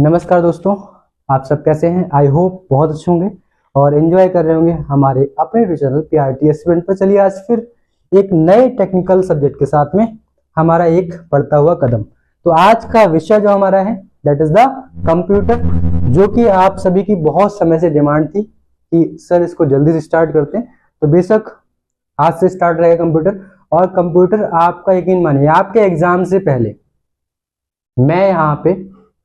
नमस्कार दोस्तों, आप सब कैसे हैं। आई होप बहुत अच्छे होंगे और एंजॉय कर रहे होंगे हमारे अपने यूट्यूब चैनल PRT स्टूडेंट पर। चलिए आज फिर एक नए टेक्निकल सब्जेक्ट के साथ में हमारा एक बढ़ता हुआ कदम। तो आज का विषय जो हमारा है दैट इज द कंप्यूटर, जो कि आप सभी की बहुत समय से डिमांड थी कि सर इसको जल्दी से स्टार्ट करते हैं। तो बेशक आज से स्टार्ट रहेगा कंप्यूटर। और कंप्यूटर आपका यकीन मानिए आपके एग्जाम से पहले मैं यहाँ पे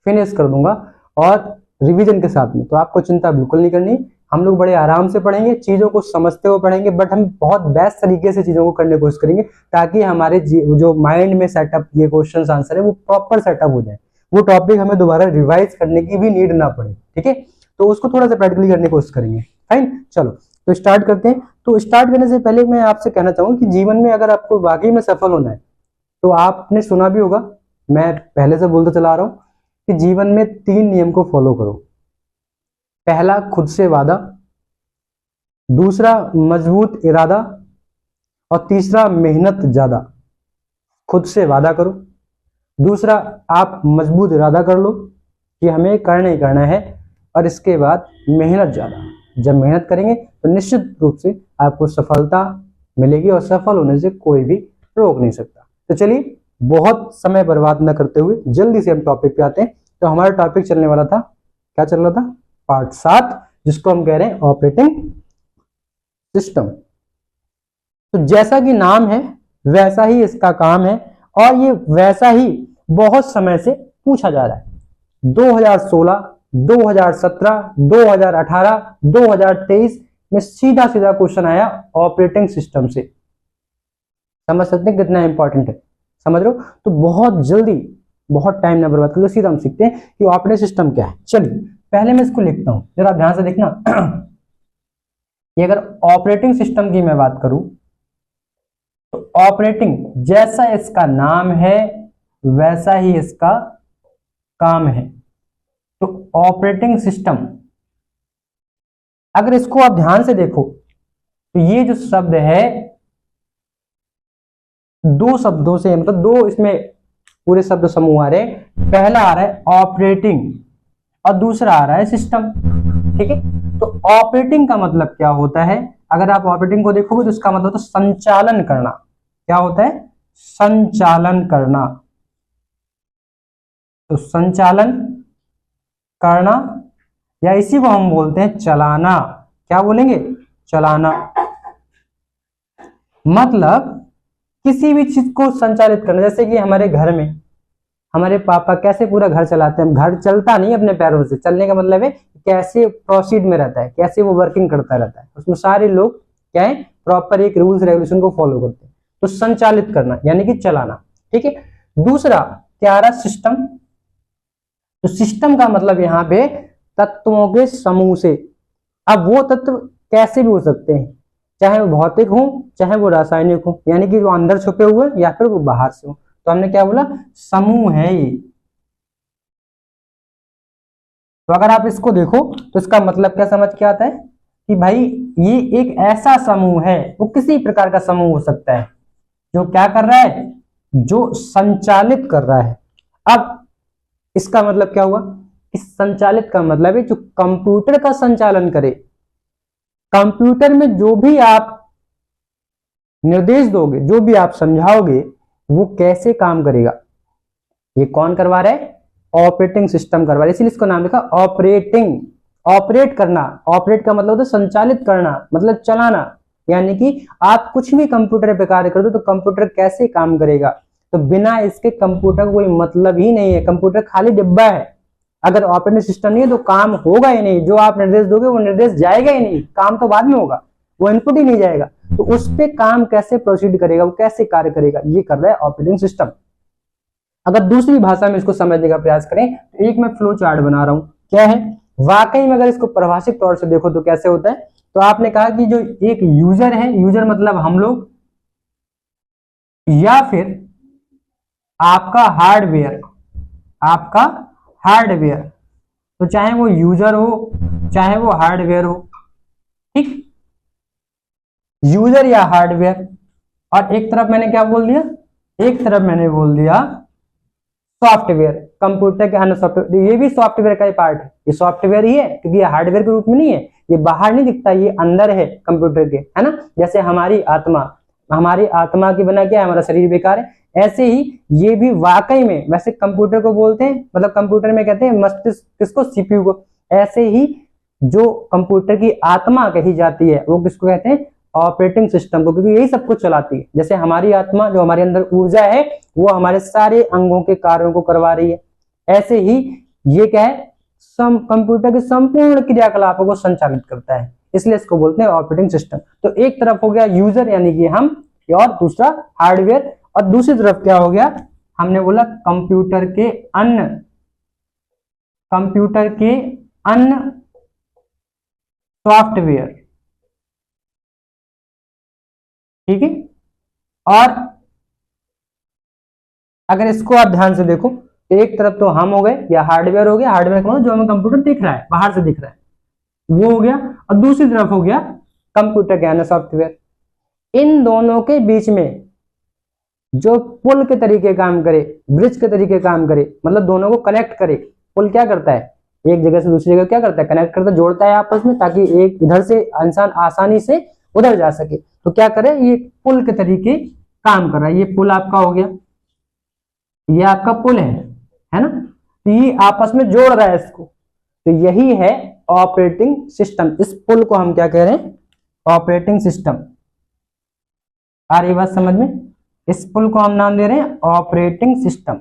फिनिश कर दूंगा और रिवीजन के साथ में। तो आपको चिंता बिल्कुल नहीं करनी, हम लोग बड़े आराम से पढ़ेंगे, चीजों को समझते हुए पढ़ेंगे, बट हम बहुत बेस्ट तरीके से चीजों को करने की कोशिश करेंगे ताकि हमारे जो माइंड में सेटअप ये क्वेश्चन आंसर है वो प्रॉपर सेटअप हो जाए, वो टॉपिक हमें दोबारा रिवाइज करने की भी नीड ना पड़े। ठीक है, तो उसको थोड़ा सा प्रैक्टिकली करने की कोशिश करेंगे। फाइन, चलो तो स्टार्ट करते हैं। तो स्टार्ट करने से पहले मैं आपसे कहना चाहूंगा कि जीवन में अगर आपको वाकई में सफल होना है तो आपने सुना भी होगा, मैं पहले से बोलते चला रहा हूं कि जीवन में 3 नियम को फॉलो करो। पहला खुद से वादा, दूसरा मजबूत इरादा और तीसरा मेहनत ज्यादा। खुद से वादा करो, दूसरा आप मजबूत इरादा कर लो कि हमें करना ही करना है, और इसके बाद मेहनत ज्यादा। जब मेहनत करेंगे तो निश्चित रूप से आपको सफलता मिलेगी और सफल होने से कोई भी रोक नहीं सकता। तो चलिए बहुत समय बर्बाद न करते हुए जल्दी से हम टॉपिक पे आते हैं। तो हमारा टॉपिक चलने वाला था, क्या चल रहा था, पार्ट 7, जिसको हम कह रहे हैं ऑपरेटिंग सिस्टम। तो जैसा कि नाम है वैसा ही इसका काम है और ये वैसा ही बहुत समय से पूछा जा रहा है। 2016, 2017, 2018, 2023 में सीधा सीधा क्वेश्चन आया ऑपरेटिंग सिस्टम से। समझ सकते हैं कितना इंपॉर्टेंट है, समझ रहे हो। तो बहुत जल्दी, बहुत टाइम ना बर्बाद करके सीधा हम सीखते हैं कि ऑपरेटिंग सिस्टम क्या है। चलिए पहले मैं इसको लिखता हूं, जरा ध्यान से देखना। ये अगर ऑपरेटिंग सिस्टम की मैं बात करूं तो ऑपरेटिंग जैसा इसका नाम है वैसा ही इसका काम है। तो ऑपरेटिंग सिस्टम, अगर इसको आप ध्यान से देखो तो ये जो शब्द है 2 शब्दों से, मतलब 2 इसमें पूरे शब्द समूह आ रहे हैं। पहला आ रहा है ऑपरेटिंग और दूसरा आ रहा है सिस्टम। ठीक है, तो ऑपरेटिंग का मतलब क्या होता है, अगर आप ऑपरेटिंग को देखोगे तो इसका मतलब तो संचालन करना। क्या होता है, संचालन करना। तो संचालन करना, या इसी को हम बोलते हैं चलाना। क्या बोलेंगे, चलाना। मतलब किसी भी चीज को संचालित करना। जैसे कि हमारे घर में हमारे पापा कैसे पूरा घर चलाते हैं, घर चलता नहीं अपने पैरों से, चलने का मतलब है कैसे प्रोसीड में रहता है, कैसे वो वर्किंग करता रहता है, उसमें सारे लोग क्या है, प्रॉपर एक रूल्स रेगुलेशन को फॉलो करते हैं। तो संचालित करना यानी कि चलाना। ठीक है, दूसरा क्या आ रहा, सिस्टम। तो सिस्टम का मतलब यहाँ पे तत्वों के समूह से। अब वो तत्व कैसे भी हो सकते हैं, चाहे वो भौतिक हो चाहे वो रासायनिक हो, यानी कि वो अंदर छुपे हुए या फिर वो बाहर से हो। तो हमने क्या बोला, समूह है ये। तो अगर आप इसको देखो तो इसका मतलब क्या समझ के आता है कि भाई ये एक ऐसा समूह है, वो किसी प्रकार का समूह हो सकता है जो क्या कर रहा है, जो संचालित कर रहा है। अब इसका मतलब क्या हुआ, इस संचालित का मतलब है जो कंप्यूटर का संचालन करे। कंप्यूटर में जो भी आप निर्देश दोगे, जो भी आप समझाओगे, वो कैसे काम करेगा, ये कौन करवा रहा है, ऑपरेटिंग सिस्टम करवा रहा है। इसलिए इसको नाम लिखा ऑपरेटिंग। ऑपरेट करना, ऑपरेट का मतलब होता है संचालित करना, मतलब चलाना। यानी कि आप कुछ भी कंप्यूटर पे कार्य कर दो तो कंप्यूटर कैसे काम करेगा। तो बिना इसके कंप्यूटर को कोई मतलब ही नहीं है, कंप्यूटर खाली डिब्बा है। अगर ऑपरेटिंग सिस्टम नहीं है तो काम होगा ही नहीं, जो आप निर्देश दोगे वो निर्देश जाएगा ही नहीं, काम तो बाद में होगा, वो इनपुट ही नहीं जाएगा। तो उस पे काम कैसे प्रोसीड करेगा, वो कैसे कार्य करेगा, ये कर रहा है ऑपरेटिंग सिस्टम। अगर दूसरी भाषा में इसको समझने का प्रयास करें तो एक मैं फ्लो चार्ट बना रहा हूं, क्या है, वाकई में अगर इसको परिभाषिक तौर से देखो तो कैसे होता है। तो आपने कहा कि जो एक यूजर है, यूजर मतलब हम लोग, या फिर आपका हार्डवेयर, आपका हार्डवेयर। तो चाहे वो यूजर हो चाहे वो हार्डवेयर हो, ठीक, यूजर या हार्डवेयर। और एक तरफ मैंने क्या बोल दिया, एक तरफ मैंने बोल दिया सॉफ्टवेयर। कंप्यूटर के अन्य सॉफ्टवेयर, ये भी सॉफ्टवेयर का ही पार्ट है, ये सॉफ्टवेयर ही है क्योंकि ये हार्डवेयर के रूप में नहीं है, ये बाहर नहीं दिखता, ये अंदर है कंप्यूटर के, है ना। जैसे हमारी आत्मा के बिना क्या है, हमारा शरीर बेकार है, ऐसे ही ये भी वाकई में, वैसे कंप्यूटर को बोलते हैं, मतलब कंप्यूटर में कहते हैं मस्तिष्क किसको, सीपीयू को, ऐसे ही जो कंप्यूटर की आत्मा कही जाती है वो किसको कहते हैं, ऑपरेटिंग सिस्टम को, क्योंकि यही सब कुछ चलाती है। जैसे हमारी आत्मा, जो हमारे अंदर ऊर्जा है, वो हमारे सारे अंगों के कार्यों को करवा रही है, ऐसे ही ये क्या है, कंप्यूटर के संपूर्ण क्रियाकलापों को संचालित करता है, इसलिए इसको बोलते हैं ऑपरेटिंग सिस्टम। तो एक तरफ हो गया यूजर यानी कि हम, और दूसरा हार्डवेयर, और दूसरी तरफ क्या हो गया, हमने बोला कंप्यूटर के अन्य सॉफ्टवेयर, ठीक है। और अगर इसको आप ध्यान से देखो, एक तरफ तो हम हो गए या हार्डवेयर हो गया, हार्डवेयर का मतलब जो हमें कंप्यूटर दिख रहा है, बाहर से दिख रहा है, वो हो गया, और दूसरी तरफ हो गया कंप्यूटर के अन्य सॉफ्टवेयर। इन दोनों के बीच में जो पुल के तरीके काम करे, ब्रिज के तरीके काम करे, मतलब दोनों को कनेक्ट करे। पुल क्या करता है, एक जगह से दूसरी जगह क्या करता है, कनेक्ट करता है, जोड़ता है आपस में, ताकि एक इधर से इंसान आसानी से उधर जा सके। तो क्या करे, ये पुल के तरीके काम कर रहा है। ये पुल आपका हो गया, ये आपका पुल है ना, तो ये आपस में जोड़ रहा है इसको, तो यही है ऑपरेटिंग सिस्टम। इस पुल को हम क्या कह रहे हैं, ऑपरेटिंग सिस्टम। आ रही बात समझ में, इस पुल को हम नाम दे रहे हैं ऑपरेटिंग सिस्टम।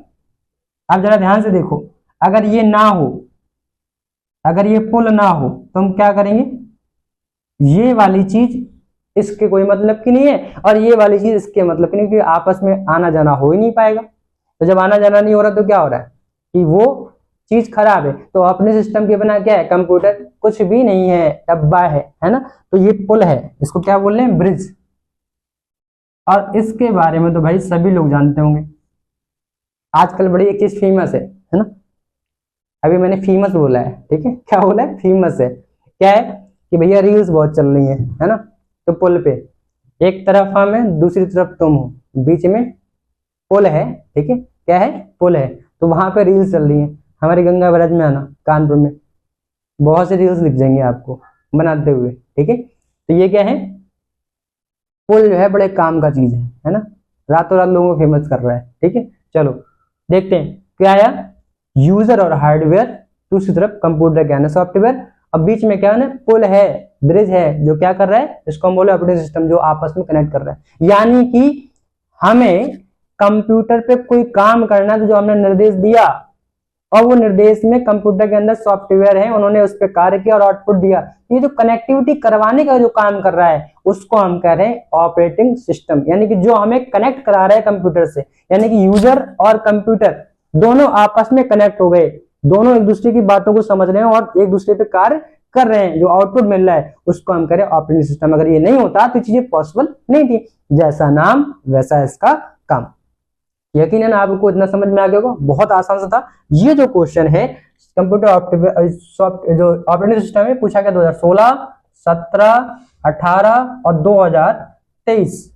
अब जरा ध्यान से देखो, अगर ये ना हो, अगर ये पुल ना हो तो हम क्या करेंगे, ये वाली चीज इसके कोई मतलब की नहीं है, और ये वाली चीज इसके मतलब की नहीं, क्योंकि आपस में आना जाना हो ही नहीं पाएगा। तो जब आना जाना नहीं हो रहा तो क्या हो रहा है कि वो चीज खराब है। तो अपने सिस्टम के बिना क्या है, कंप्यूटर कुछ भी नहीं है, डब्बा है ना। तो ये पुल है, इसको क्या बोल रहे हैं, ब्रिज। और इसके बारे में तो भाई सभी लोग जानते होंगे, आजकल बड़ी एक चीज फेमस है ना। अभी मैंने फेमस बोला है, ठीक है, क्या बोला है, फेमस है। क्या है कि भैया रील्स बहुत चल रही है ना। तो पुल पे एक तरफ हम है, दूसरी तरफ तुम हो, बीच में पुल है, ठीक है, क्या है, पुल है। तो वहां पे रील्स चल रही है। हमारे गंगा ब्रिज में आना, कानपुर में बहुत से रील्स दिख जाएंगे आपको बनाते हुए, ठीक है। तो ये क्या है, पुल जो है बड़े काम का चीज है ना, रातों रात लोगों को फेमस कर रहा है, ठीक है। चलो देखते हैं क्या आया, यूजर और हार्डवेयर, दूसरी तरफ कंप्यूटर क्या है, सॉफ्टवेयर। अब बीच में क्या है ना, पुल है, ब्रिज है, जो क्या कर रहा है, इसको हम बोले ऑपरेटिंग सिस्टम, जो आपस में कनेक्ट कर रहा है। यानी कि हमें कंप्यूटर पे कोई काम करना है, तो जो हमने निर्देश दिया, और वो निर्देश में कंप्यूटर के अंदर सॉफ्टवेयर है, उन्होंने उस पर कार्य किया और आउटपुट दिया। ये जो कनेक्टिविटी करवाने का जो काम कर रहा है, उसको हम कह रहे हैं ऑपरेटिंग सिस्टम। यानी कि जो हमें कनेक्ट करा रहा है कंप्यूटर से, यानी कि यूजर और कंप्यूटर दोनों आपस में कनेक्ट हो गए, दोनों एक दूसरे की बातों को समझ रहे हैं और एक दूसरे पे कार्य कर रहे हैं, जो आउटपुट मिल रहा है उसको हम कह रहे हैं ऑपरेटिंग सिस्टम। अगर ये नहीं होता तो चीजें पॉसिबल नहीं थी। जैसा नाम वैसा इसका काम। यकीनन आपको इतना समझ में आ गया होगा, बहुत आसान सा था। ये जो क्वेश्चन है कंप्यूटर जो ऑपरेटिंग सिस्टम में पूछा गया 2016, 17, 18 और 2023,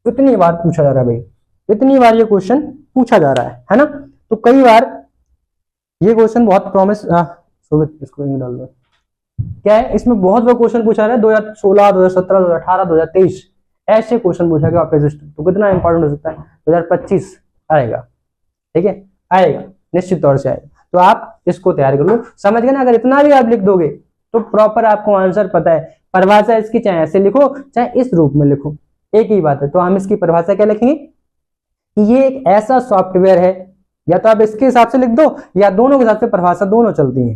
इतनी बार पूछा जा रहा है भाई, इतनी बार ये क्वेश्चन पूछा जा रहा है ना। तो कई बार ये क्वेश्चन बहुत प्रॉमिस, इसको डाल दो, क्या है, इसमें बहुत बार क्वेश्चन पूछा रहा है 2016, 2017, 2018, 2023, ऐसे क्वेश्चन पूछा गया ऑपरेटिंग सिस्टम। तो कितना इंपॉर्टेंट हो सकता है, 2025 आएगा, ठीक है, आएगा, निश्चित तौर से आएगा। तो आप इसको तैयार कर लो, समझ गए ना। अगर इतना भी आप लिख दोगे तो प्रॉपर आपको आंसर पता है। परिभाषा इसकी चाहे ऐसे लिखो चाहे इस रूप में लिखो, एक ही बात है। तो हम इसकी परिभाषा क्या लिखेंगे कि ये एक ऐसा सॉफ्टवेयर है, या तो आप इसके हिसाब से लिख दो या दोनों के हिसाब से, परिभाषा दोनों चलती है।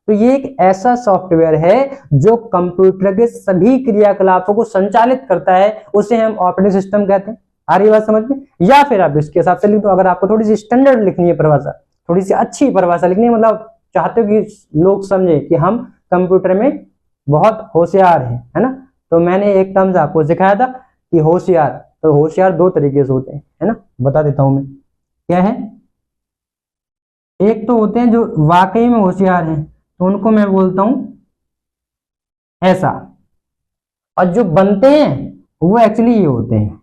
तो ये एक ऐसा सॉफ्टवेयर है जो कंप्यूटर के सभी क्रियाकलापों को संचालित करता है, उसे हम ऑपरेटिंग सिस्टम कहते हैं। आ रही बात समझ में? या फिर आप इसके हिसाब से लिख दो। अगर आपको थोड़ी सी स्टैंडर्ड लिखनी है परिभाषा, थोड़ी सी अच्छी परिभाषा लिखनी है, मतलब चाहते हो कि लोग समझे कि हम कंप्यूटर में बहुत होशियार हैं, है ना। तो मैंने एक टर्म्स आपको सिखाया था कि होशियार, तो होशियार दो तरीके से होते हैं, है ना, बता देता हूं मैं। क्या है, एक तो होते हैं जो वाकई में होशियार हैं, तो उनको मैं बोलता हूं ऐसा, और जो बनते हैं वो एक्चुअली ये होते हैं,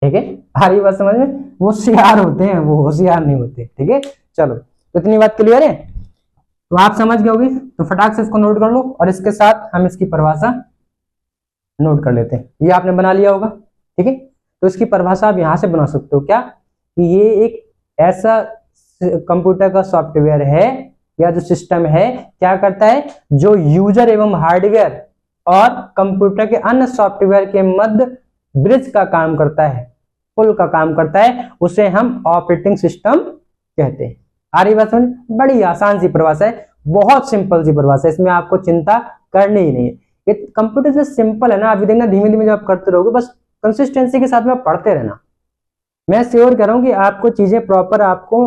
ठीक है। आ रही बात समझ में? होशियार होते हैं, वो होशियार नहीं होते। ठीक है, चलो तो इतनी बात क्लियर है, तो आप समझ गए होगे, तो फटाक से इसको नोट कर लो और इसके साथ हम इसकी परिभाषा नोट कर लेते हैं। ये आपने बना लिया होगा, ठीक है। तो इसकी परिभाषा आप यहां से बना सकते हो क्या, कि ये एक ऐसा कंप्यूटर का सॉफ्टवेयर है या जो सिस्टम है, क्या करता है, जो यूजर एवं हार्डवेयर और कंप्यूटर के अन्य सॉफ्टवेयर के मध्य ब्रिज का काम करता है, पुल का काम करता है, उसे हम ऑपरेटिंग सिस्टम कहते हैं। आ रही बात समझ? बड़ी आसान सी परिभाषा है, बहुत सिंपल सी परिभाषा है, इसमें आपको चिंता करनी ही नहीं है। ये कंप्यूटर से सिंपल है ना, अभी देखना धीमे धीमे जब आप करते रहोगे, बस कंसिस्टेंसी के साथ में पढ़ते रहना, मैं श्योर कर रहा हूं कि आपको चीजें प्रॉपर आपको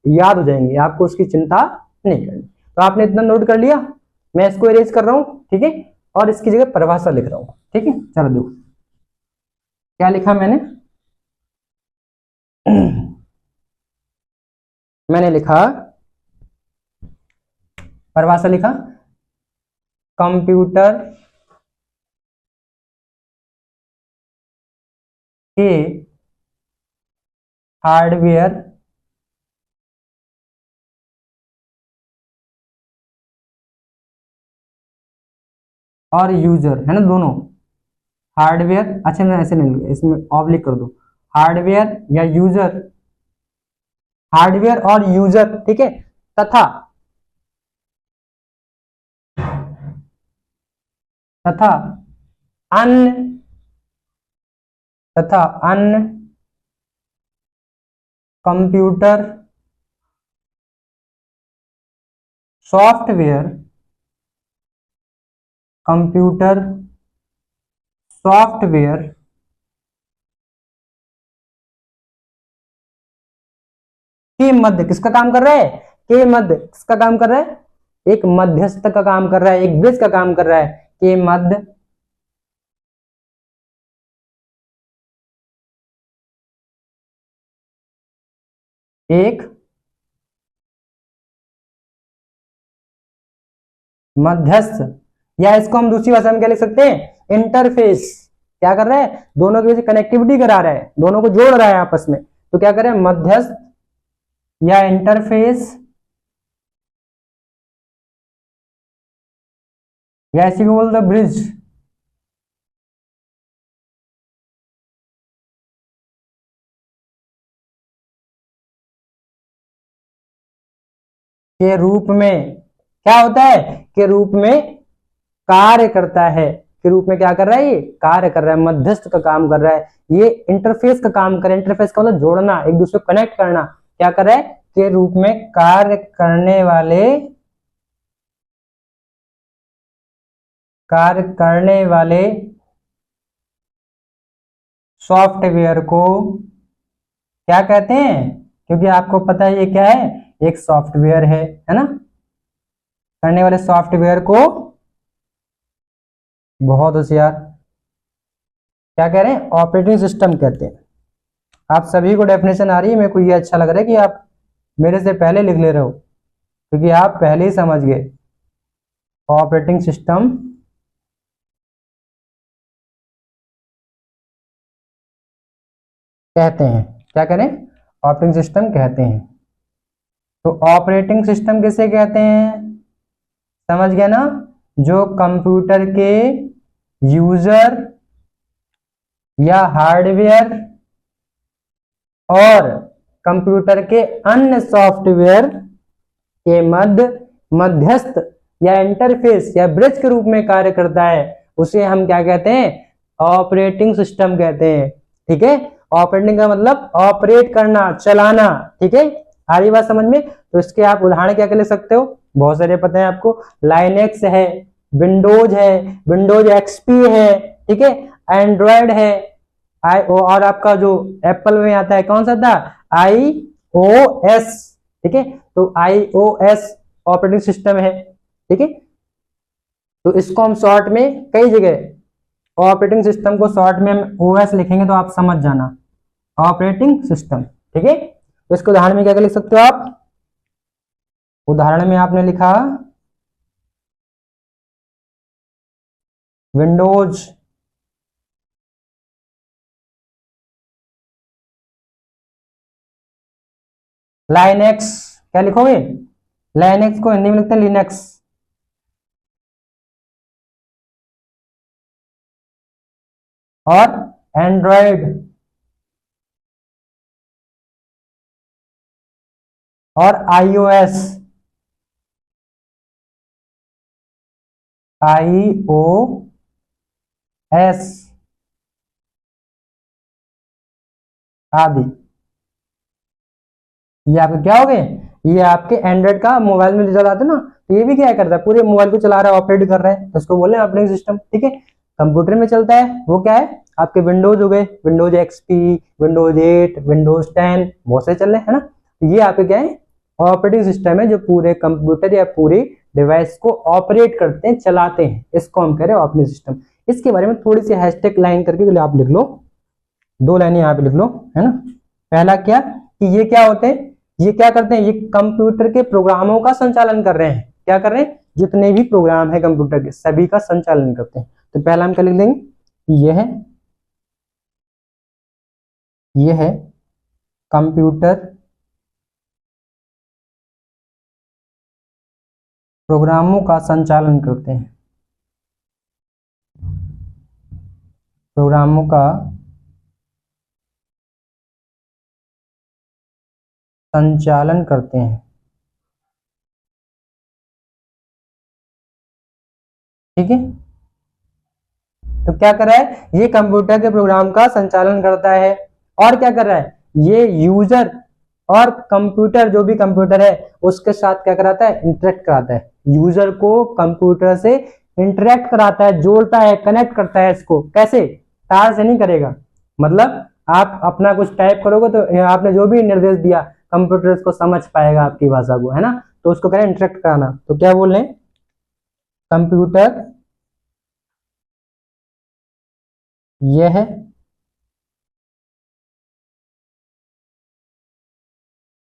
याद हो जाएंगी, आपको उसकी चिंता नहीं करनी। तो आपने इतना नोट कर लिया, मैं इसको इरेज कर रहा हूं, ठीक है, और इसकी जगह परिभाषा लिख रहा हूं, ठीक है। चलो देखो क्या लिखा मैंने। मैंने लिखा, परिभाषा लिखा, कंप्यूटर के हार्डवेयर और यूजर है ना, दोनों हार्डवेयर, अच्छा मैं ऐसे नहीं, इसमें ऑब्लिक कर दो, हार्डवेयर या यूजर, हार्डवेयर और यूजर, ठीक है, तथा तथा अन्य अन्य कंप्यूटर सॉफ्टवेयर, कंप्यूटर सॉफ्टवेयर के मध्य किसका काम कर रहा है, के मध्य किसका काम कर रहा है, एक मध्यस्थ का काम कर रहा है, एक ब्रिज का काम कर रहा है, के मध्य एक मध्यस्थ, या इसको हम दूसरी भाषा में क्या लिख सकते हैं, इंटरफेस, क्या कर रहा है, दोनों के बीच कनेक्टिविटी करा रहा है, दोनों को जोड़ रहा है आपस में, तो क्या करें, मध्यस्थ या इंटरफेस, या इसी को बोल दो ब्रिज, के रूप में, क्या होता है, के रूप में कार्य करता है, के रूप में क्या कर रहा है, ये कार्य कर रहा है, मध्यस्थ का काम कर रहा है, ये इंटरफेस का काम कर रहा है, इंटरफेस का मतलब जोड़ना, एक दूसरे को कनेक्ट करना, क्या कर रहा है, के रूप में कार्य करने वाले सॉफ्टवेयर को क्या कहते हैं, क्योंकि आपको पता है ये क्या है, एक सॉफ्टवेयर है ना, करने वाले सॉफ्टवेयर को, बहुत होशियार, क्या कह रहे हैं, ऑपरेटिंग सिस्टम कहते हैं। आप सभी को डेफिनेशन आ रही है, मेरे को ये अच्छा लग रहा है कि आप मेरे से पहले लिख ले रहे हो, क्योंकि आप पहले ही समझ गए। ऑपरेटिंग सिस्टम कहते हैं, क्या करें, ऑपरेटिंग सिस्टम कहते हैं। तो ऑपरेटिंग सिस्टम किसे कहते हैं, समझ गया ना, जो कंप्यूटर के यूजर या हार्डवेयर और कंप्यूटर के अन्य सॉफ्टवेयर के मध्यस्थ या इंटरफेस या ब्रिज के रूप में कार्य करता है, उसे हम क्या कहते हैं, ऑपरेटिंग सिस्टम कहते हैं। ठीक है, ऑपरेटिंग का मतलब ऑपरेट करना, चलाना। ठीक है, आ रही बात समझ में? तो इसके आप उदाहरण क्या क्या ले सकते हो, बहुत सारे पता है आपको, लाइनेक्स है, विंडोज है, विंडोज एक्सपी है, ठीक है, एंड्रॉयड है, और आपका जो एप्पल में आता है कौन सा था, iOS। ठीक है, तो iOS ऑपरेटिंग सिस्टम है। ठीक है, तो इसको हम शॉर्ट में कई जगह ऑपरेटिंग सिस्टम को शॉर्ट में हम OS लिखेंगे, तो आप समझ जाना, ऑपरेटिंग सिस्टम। ठीक है, तो इसके उदाहरण में क्या क्या लिख सकते हो आप, उदाहरण में आपने लिखा विंडोज लाइनेक्स, क्या लिखोगे? लाइनेक्स को हिंदी में लिखते हैं लिनक्स। और एंड्रॉइड और आईओएस, आईओएस आदि, ये आपके क्या हो गए? ये आपके एंड्रॉइड का मोबाइल में रिजल्ट आता है ना, तो ये भी क्या करता है, पूरे मोबाइल को चला रहा है, ऑपरेट कर रहा है, तो उसको बोले ऑपरेटिंग सिस्टम। ठीक है, कंप्यूटर में चलता है वो क्या है, आपके विंडोज हो गए, विंडोज एक्सपी, विंडोज 8, विंडोज 10, बहुत से चल रहे हैं ना। ये आपके क्या है, ऑपरेटिंग सिस्टम है जो पूरे कंप्यूटर या पूरे डिवाइस को ऑपरेट करते हैं, चलाते हैं, इसको हम कह रहे हैं ऑपरेटिंग सिस्टम। इसके बारे में थोड़ी सी हैशटैग लाइन करके आप लिख लो, 2 लाइनें यहाँ पे लिख लो, है ना। पहला क्या कि ये क्या होते हैं, ये क्या करते हैं, ये कंप्यूटर के प्रोग्रामों का संचालन कर रहे हैं। क्या कर रहे हैं? जितने भी प्रोग्राम है कंप्यूटर के सभी का संचालन करते हैं। तो पहला हम क्या लिख देंगे, ये है कंप्यूटर प्रोग्रामों का संचालन करते हैं, प्रोग्रामों का संचालन करते हैं। ठीक है, तो क्या कर रहा है, ये कंप्यूटर के प्रोग्राम का संचालन करता है। और क्या कर रहा है, ये यूजर और कंप्यूटर, जो भी कंप्यूटर है उसके साथ क्या कराता है, इंटरेक्ट कराता है। यूजर को कंप्यूटर से इंटरेक्ट कराता है, जोड़ता है, कनेक्ट करता है। इसको कैसे? तार से नहीं करेगा, मतलब आप अपना कुछ टाइप करोगे तो आपने जो भी निर्देश दिया कंप्यूटर उसको समझ पाएगा, आपकी भाषा को, है ना। तो उसको करें इंटरेक्ट कराना। तो क्या बोल रहे हैं, कंप्यूटर यह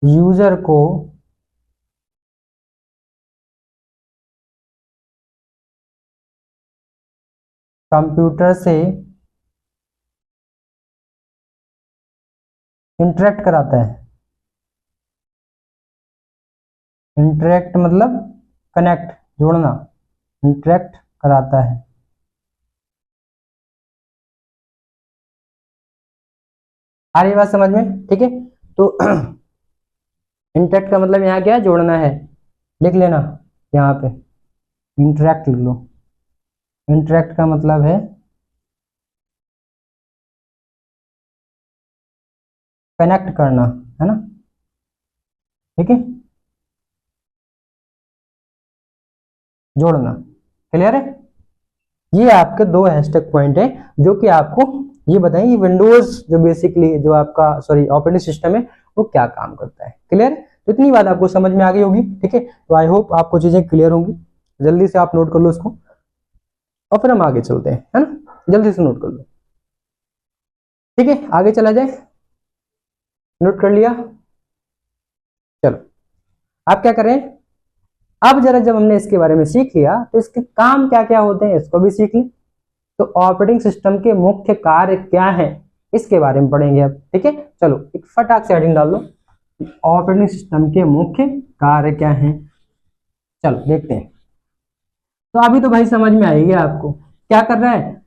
यूजर को कंप्यूटर से इंटरेक्ट कराता है। इंटरेक्ट मतलब कनेक्ट, जोड़ना, इंटरेक्ट कराता है। आ रही बात समझ में? ठीक है, तो इंटरेक्ट का मतलब यहाँ क्या है, जोड़ना है। लिख लेना यहाँ पे, इंटरेक्ट लिख लो। इंटरेक्ट का मतलब है कनेक्ट करना, है ना। ठीक है, जोड़ना, क्लियर है। ये आपके 2 हैशटैग पॉइंट है जो कि आपको ये बताएंगे विंडोज जो बेसिकली जो आपका ऑपरेटिंग सिस्टम है वो क्या काम करता है। क्लियर? तो इतनी बात आपको समझ में आ गई होगी। ठीक है, तो आई होप आपको चीजें क्लियर होंगी। जल्दी से आप नोट कर लो इसको और फिर हम आगे चलते हैं, है ना। जल्दी से नोट कर लो। ठीक है, आगे चला जाए। नोट कर लिया? चलो, आप क्या करें, अब जरा जब हमने इसके बारे में सीख लिया तो इसके काम क्या क्या होते हैं इसको भी सीख लें। तो ऑपरेटिंग सिस्टम के मुख्य कार्य क्या है इसके बारे में पढ़ेंगे अब। ठीक है, चलो एक फटाक से हेडिंग डाल दो, ऑपरेटिंग सिस्टम के मुख्य कार्य क्या हैं। चलो देखते हैं। तो अभी तो भाई समझ में आएगी आपको क्या कर रहा है,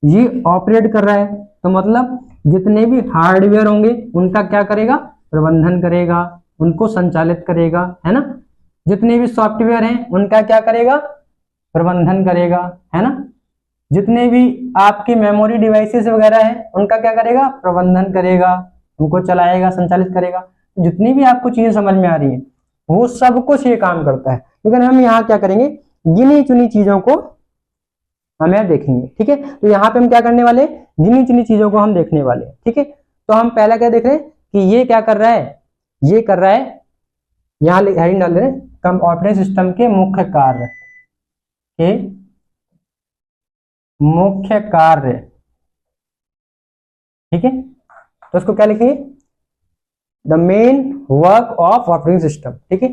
ये ऑपरेट कर रहा है, तो मतलब जितने भी हार्डवेयर होंगे उनका क्या करेगा, प्रबंधन करेगा, उनको संचालित करेगा, है ना। जितने भी सॉफ्टवेयर हैं उनका क्या करेगा, प्रबंधन करेगा, है ना। जितने भी आपके मेमोरी डिवाइसेस वगैरह हैं उनका क्या करेगा, प्रबंधन करेगा, उनको चलाएगा, संचालित करेगा। जितनी भी आपको चीजें समझ में आ रही है वो सब कुछ ये काम करता है। लेकिन हम यहाँ क्या करेंगे, गिनी चुनी चीजों को हम यहाँ देखेंगे। ठीक है, तो यहाँ पे हम क्या करने वाले, गिनी चुनी चीजों को हम देखने वाले। ठीक है, तो हम पहला क्या देख रहे हैं कि ये क्या कर रहा है, ये कर रहा है, यहाँ हेडिंग डाल रहे हैं कम ऑपरेटिंग सिस्टम के मुख्य कार्य, के मुख्य कार्य। ठीक है, तो इसको क्या लिखेंगे, the main work of operating system. ठीक है,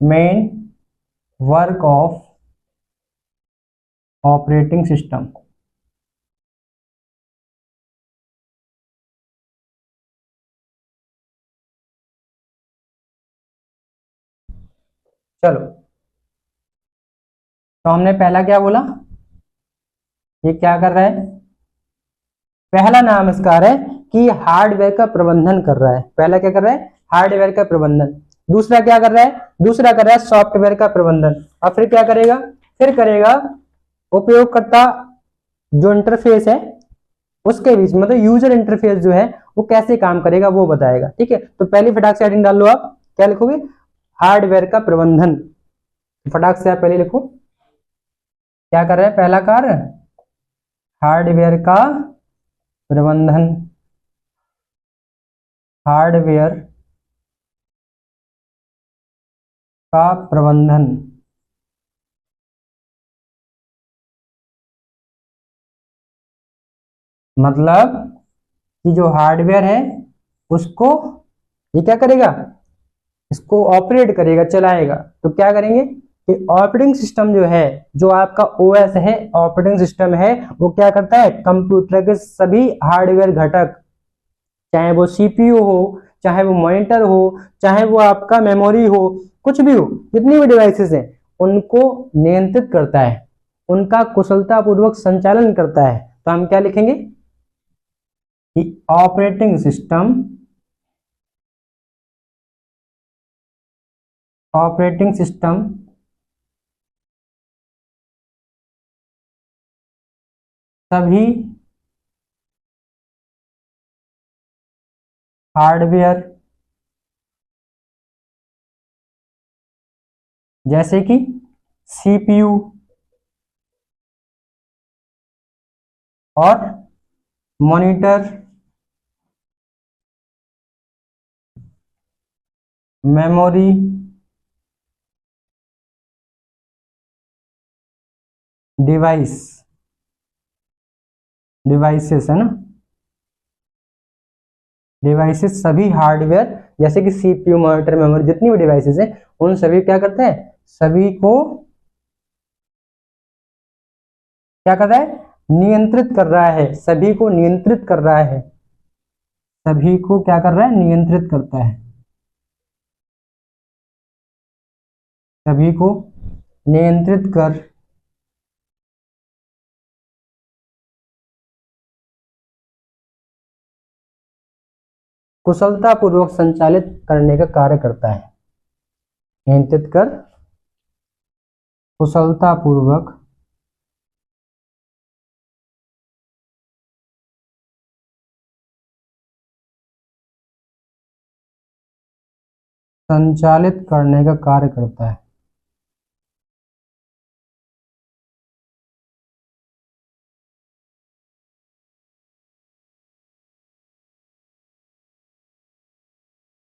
main work of operating system. चलो, तो हमने पहला क्या बोला, ये क्या कर रहा है, पहला नाम इसका है कि हार्डवेयर का प्रबंधन कर रहा है। पहला क्या कर रहा है, हार्डवेयर का प्रबंधन। दूसरा क्या कर रहा है, दूसरा कर रहा है सॉफ्टवेयर का प्रबंधन। और फिर क्या करेगा, फिर करेगा उपयोगकर्ता जो इंटरफेस है उसके बीच, मतलब यूजर इंटरफेस जो है वो कैसे काम करेगा वो बताएगा। ठीक है, तो पहली फटाक से हेडिंग डाल लो, आप क्या लिखोगे, हार्डवेयर का प्रबंधन। फटाक से आप पहले लिखो, क्या कर रहा है पहला कार्य, हार्डवेयर का प्रबंधन। हार्डवेयर का प्रबंधन, मतलब कि जो हार्डवेयर है उसको ये क्या करेगा, इसको ऑपरेट करेगा, चलाएगा। तो क्या करेंगे कि ऑपरेटिंग सिस्टम जो है, जो आपका ओएस है, ऑपरेटिंग सिस्टम है, वो क्या करता है, कंप्यूटर के सभी हार्डवेयर घटक, चाहे वो सीपीयू हो, चाहे वो मॉनिटर हो, चाहे वो आपका मेमोरी हो, कुछ भी हो, जितनी भी डिवाइसेस हैं उनको नियंत्रित करता है, उनका कुशलतापूर्वक संचालन करता है। तो हम क्या लिखेंगे कि ऑपरेटिंग सिस्टम, ऑपरेटिंग सिस्टम सभी हार्डवेयर जैसे कि सीपीयू और मॉनिटर, मेमोरी, डिवाइस, डिवाइसेस है ना, डिवाइसेस सभी हार्डवेयर जैसे कि सीपीयू, मॉनिटर, मेमोरी, जितनी भी डिवाइसेस हैं उन सभी क्या करते हैं, सभी को क्या कर रहा है, नियंत्रित कर रहा है, सभी को नियंत्रित कर रहा है, सभी को क्या कर रहा है, नियंत्रित करता है, सभी को नियंत्रित कर कुशलतापूर्वक संचालित करने का कार्य करता है। नियंत्रित कर कुशलतापूर्वक संचालित करने का कार्य करता है।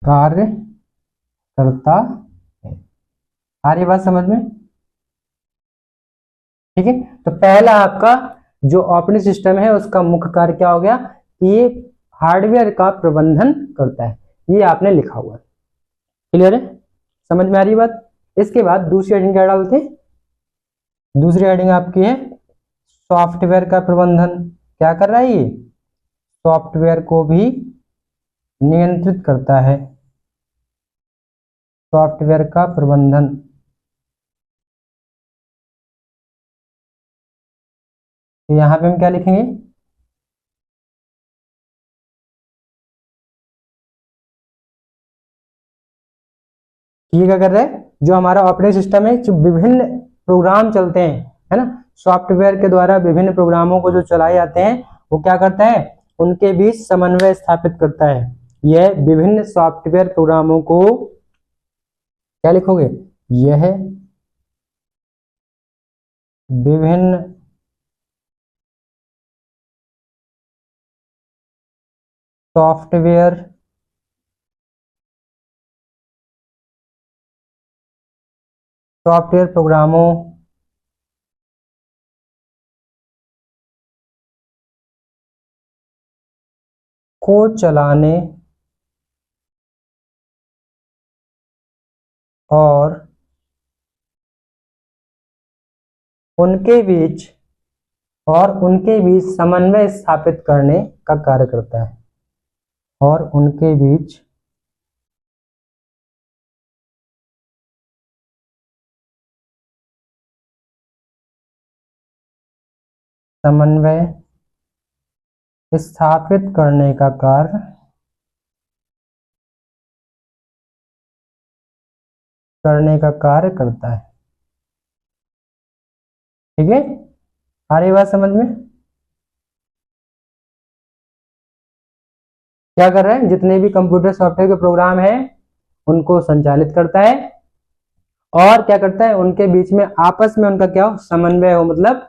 कार्य करता है। आ रही बात समझ में? ठीक है, तो पहला आपका जो ऑपरेटिंग सिस्टम है उसका मुख्य कार्य क्या हो गया, ये हार्डवेयर का प्रबंधन करता है। ये आपने लिखा हुआ है, क्लियर है, समझ में आ रही बात? इसके बाद दूसरी हेडिंग क्या डालते हैं, दूसरी हेडिंग आपकी है सॉफ्टवेयर का प्रबंधन। क्या कर रहा है ये, सॉफ्टवेयर को भी नियंत्रित करता है, सॉफ्टवेयर का प्रबंधन। तो यहां पे हम क्या लिखेंगे, ये क्या कर रहा है, जो हमारा ऑपरेटिंग सिस्टम है, जो विभिन्न प्रोग्राम चलते हैं, है ना, सॉफ्टवेयर के द्वारा विभिन्न प्रोग्रामों को जो चलाए जाते हैं, वो क्या करता है, उनके बीच समन्वय स्थापित करता है। यह विभिन्न सॉफ्टवेयर प्रोग्रामों को क्या लिखोगे, यह विभिन्न सॉफ्टवेयर सॉफ्टवेयर प्रोग्रामों को चलाने और उनके बीच उनके बीच समन्वय स्थापित करने का कार्य करता है, और उनके बीच समन्वय स्थापित करने का कार्य करता है। ठीक है, आ रही बात समझ में? क्या कर रहा है, जितने भी कंप्यूटर सॉफ्टवेयर के प्रोग्राम है उनको संचालित करता है, और क्या करता है, उनके बीच में आपस में उनका क्या हो, समन्वय हो। मतलब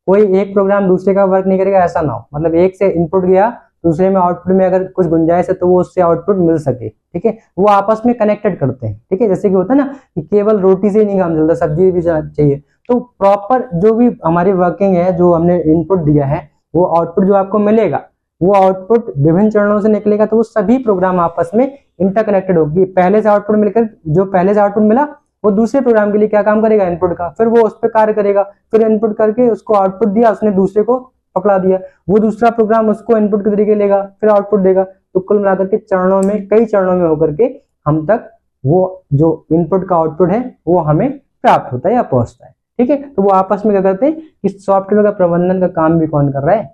कोई एक प्रोग्राम दूसरे का वर्क नहीं करेगा, ऐसा ना हो। मतलब एक से इनपुट गया, दूसरे में आउटपुट में अगर कुछ गुंजाइश है तो वो उससे आउटपुट मिल सके। ठीक है, वो आपस में कनेक्टेड करते हैं। ठीक है, जैसे कि होता है ना कि केवल रोटी से ही नहीं काम चलता, सब्जी भी चाहिए। तो प्रॉपर जो भी हमारी वर्किंग है, जो हमने इनपुट दिया है, वो आउटपुट जो आपको मिलेगा, वो आउटपुट विभिन्न चरणों से निकलेगा। तो वो सभी प्रोग्राम आपस में इंटरकनेक्टेड होगी। पहले से आउटपुट मिलकर, जो पहले से आउटपुट मिला वो दूसरे प्रोग्राम के लिए क्या काम करेगा, इनपुट का, फिर वो उस पर कार्य करेगा। फिर इनपुट करके उसको आउटपुट दिया, उसने दूसरे को पकड़ा दिया, वो दूसरा प्रोग्राम उसको इनपुट के तरीके लेगा, फिर आउटपुट देगा। तो कुल मिलाकर के चरणों में, कई चरणों में होकर के हम तक वो जो इनपुट का आउटपुट है वो हमें प्राप्त होता है या पहुंचता है। ठीक है, तो वो आपस में क्या करते हैं, इस सॉफ्टवेयर का प्रबंधन का काम भी कौन कर रहा है,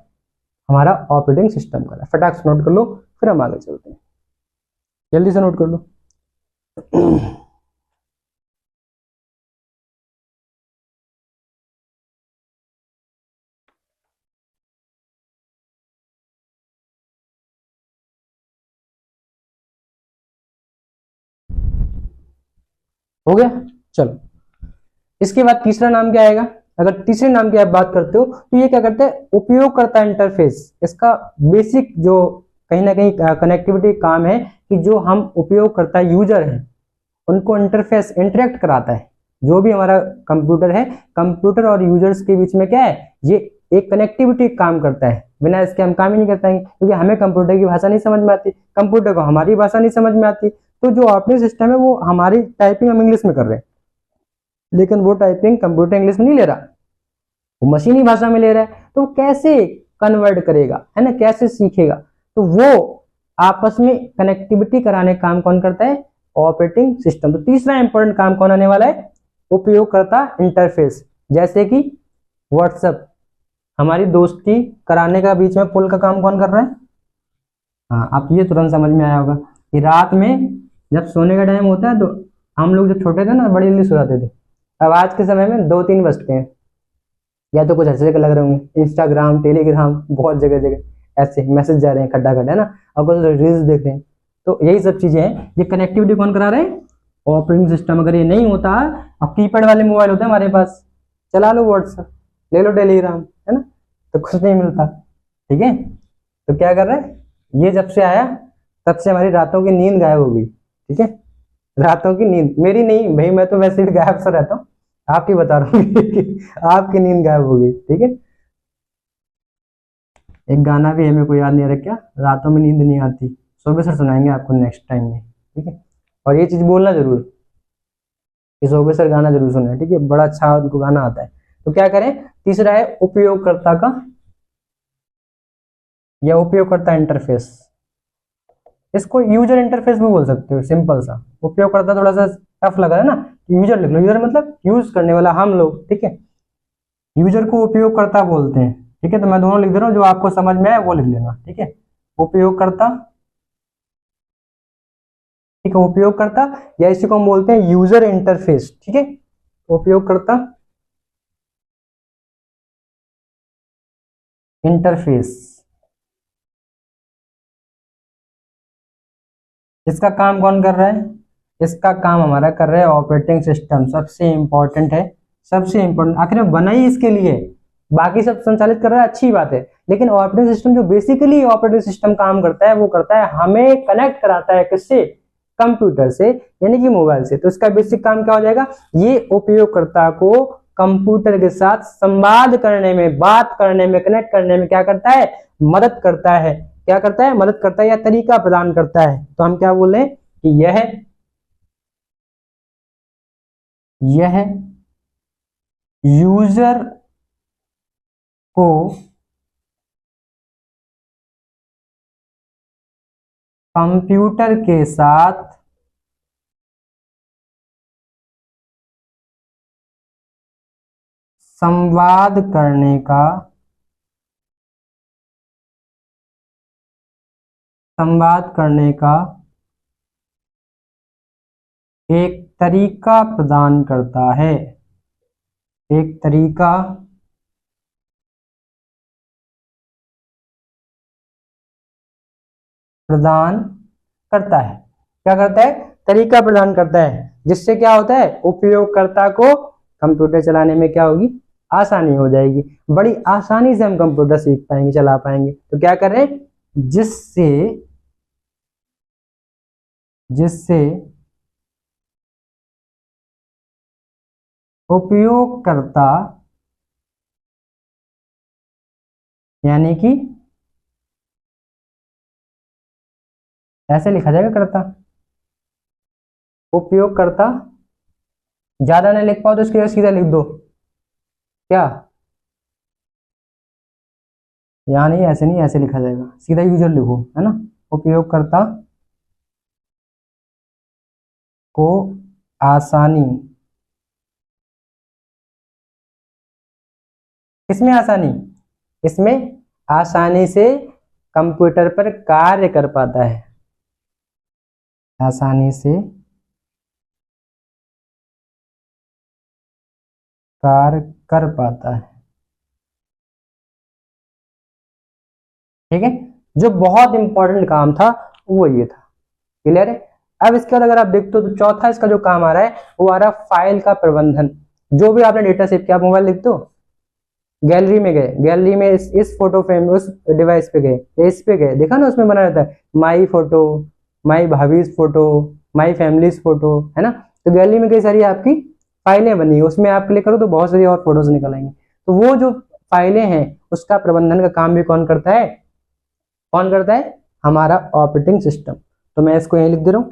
हमारा ऑपरेटिंग सिस्टम कर रहा है। फटाक से नोट कर लो, फिर हम आगे चलते हैं। जल्दी से नोट कर लो। हो गया, चलो। इसके बाद तीसरा नाम क्या आएगा? अगर तीसरे नाम की आप बात करते हो तो ये क्या करते हैं, उपयोगकर्ता इंटरफेस। इसका बेसिक जो कहीं ना कहीं कनेक्टिविटी काम है कि जो हम उपयोगकर्ता यूजर हैं उनको इंटरफेस इंटरेक्ट कराता है। जो भी हमारा कंप्यूटर है, कंप्यूटर और यूजर्स के बीच में क्या है, ये एक कनेक्टिविटी काम करता है। बिना इसके हम काम ही नहीं कर पाएंगे, क्योंकि हमें कंप्यूटर की भाषा नहीं समझ में आती, कंप्यूटर को हमारी भाषा नहीं समझ में आती। तो जो ऑपरेटिंग सिस्टम है वो हमारी टाइपिंग हम इंग्लिश में कर रहे हैं, लेकिन वो टाइपिंग कंप्यूटर इंग्लिश में नहीं ले रहा, वो मशीनी भाषा में ले रहा है। तो कैसे कन्वर्ट करेगा, है ना, कैसे सीखेगा? तो वो आपस में कनेक्टिविटी कराने का काम कौन करता है, ऑपरेटिंग सिस्टम। तो तीसरा इंपॉर्टेंट काम कौन आने वाला है, उपयोगकर्ता इंटरफेस। जैसे कि व्हाट्सएप, हमारी दोस्ती कराने का बीच में पुल का काम कौन कर रहा है? हाँ, आप ये तुरंत समझ में आया होगा कि रात में जब सोने का टाइम होता है, तो हम लोग जब छोटे थे ना बड़ी जल्दी सो जाते थे। अब आज के समय में 2-3 बजते हैं, या तो कुछ ऐसे लग रहे होंगे, इंस्टाग्राम, टेलीग्राम, बहुत जगह जगह ऐसे मैसेज जा रहे हैं खड्डा खड्डा, है ना, और कुछ रील्स देख रहे हैं। तो यही सब चीजें हैं, ये कनेक्टिविटी कौन करा रहे हैं, ऑपरेटिंग सिस्टम। अगर ये नहीं होता, अब कीपैड वाले मोबाइल होते हैं हमारे पास, चला लो व्हाट्सएप, ले लो टेलीग्राम, है ना, तो कुछ नहीं मिलता। ठीक है, तो क्या कर रहे हैं, ये जब से आया तब से हमारी रातों की नींद गायब हो गई। ठीक है, रातों की नींद, मेरी नहीं भाई, मैं तो वैसे भी गायब सा रहता हूँ, आपकी बता रहा हूँ कि आपकी नींद गायब हो गई। ठीक है, एक गाना भी है, मेरे को याद नहीं आ रहा क्या, रातों में नींद नहीं आती, सुबह सर सुनाएंगे आपको नेक्स्ट टाइम में। ठीक है, और ये चीज बोलना जरूर कि सुबह सर गाना जरूर सुना है। ठीक है, बड़ा अच्छा उनको गाना आता है। तो क्या करें, तीसरा है उपयोगकर्ता का या उपयोगकर्ता इंटरफेस। इसको यूजर इंटरफेस भी बोल सकते हो, सिंपल सा। उपयोगकर्ता थोड़ा सा टफ लग रहा है ना, यूजर लिख लो, यूजर मतलब यूज करने वाला, हम लोग। ठीक है, यूजर को उपयोगकर्ता बोलते हैं। ठीक है, तो मैं दोनों लिख दे रहा हूँ, जो आपको समझ में आए वो लिख लेना। ठीक है, उपयोगकर्ता, ठीक है, उपयोगकर्ता, या इसी को हम बोलते हैं यूजर इंटरफेस। ठीक है, उपयोगकर्ता इंटरफेस, इसका काम कौन कर रहा है, इसका काम हमारा कर रहा है ऑपरेटिंग सिस्टम। सबसे इंपॉर्टेंट है, सबसे इंपॉर्टेंट, आखिर में बना ही इसके लिए। बाकी सब संचालित कर रहा है, अच्छी बात है, लेकिन ऑपरेटिंग सिस्टम जो बेसिकली ऑपरेटिंग सिस्टम काम करता है वो करता है, हमें कनेक्ट कराता है किससे, कंप्यूटर से, यानी कि मोबाइल से। तो इसका बेसिक काम क्या हो जाएगा, ये उपयोगकर्ता को कंप्यूटर के साथ संवाद करने में, बात करने में, कनेक्ट करने में क्या करता है, मदद करता है। क्या करता है, मदद करता है या तरीका प्रदान करता है। तो हम क्या बोले कि यह यूजर को कंप्यूटर के साथ संवाद करने का संवाद करने का एक तरीका प्रदान करता है, एक तरीका प्रदान करता है। क्या करता है? तरीका प्रदान करता है, जिससे क्या होता है, उपयोगकर्ता को कंप्यूटर चलाने में क्या होगी, आसानी हो जाएगी। बड़ी आसानी से हम कंप्यूटर सीख पाएंगे, चला पाएंगे। तो क्या कर रहे हैं, जिससे जिससे उपयोगकर्ता यानी कि ऐसे लिखा जाएगा करता, उपयोगकर्ता। ज्यादा नहीं लिख पाओ तो इसके सीधा लिख दो, क्या, यहाँ नहीं, ऐसे नहीं, ऐसे लिखा जाएगा, सीधा यूजर लिखो, है ना। उपयोगकर्ता को आसानी, किसमें आसानी, इसमें आसानी से कंप्यूटर पर कार्य कर पाता है, आसानी से कार्य कर पाता है। ठीक है, जो बहुत इंपॉर्टेंट काम था वो ये था। क्लियर है। अब इसके बाद अगर आप देखते हो तो चौथा इसका जो काम आ रहा है वो आ रहा है फाइल का प्रबंधन। जो भी आपने डेटा सेव किया, आप मोबाइल देखते हो, गैलरी में गए, गैलरी में इस फोटो फ्रेम उस डिवाइस पे गए, इस पे गए, देखा ना, उसमें बना रहता है माई फोटो, माई भाभीज फोटो, माई फैमिलीज फोटो, है ना। तो गैलरी में कई सारी आपकी फाइलें बनी, उसमें आप क्लिक करो तो बहुत सारी और फोटोज निकल आएंगी। तो वो जो फाइलें हैं उसका प्रबंधन का काम भी कौन करता है, कौन करता है, हमारा ऑपरेटिंग सिस्टम। तो मैं इसको यहीं लिख दे रहा हूँ।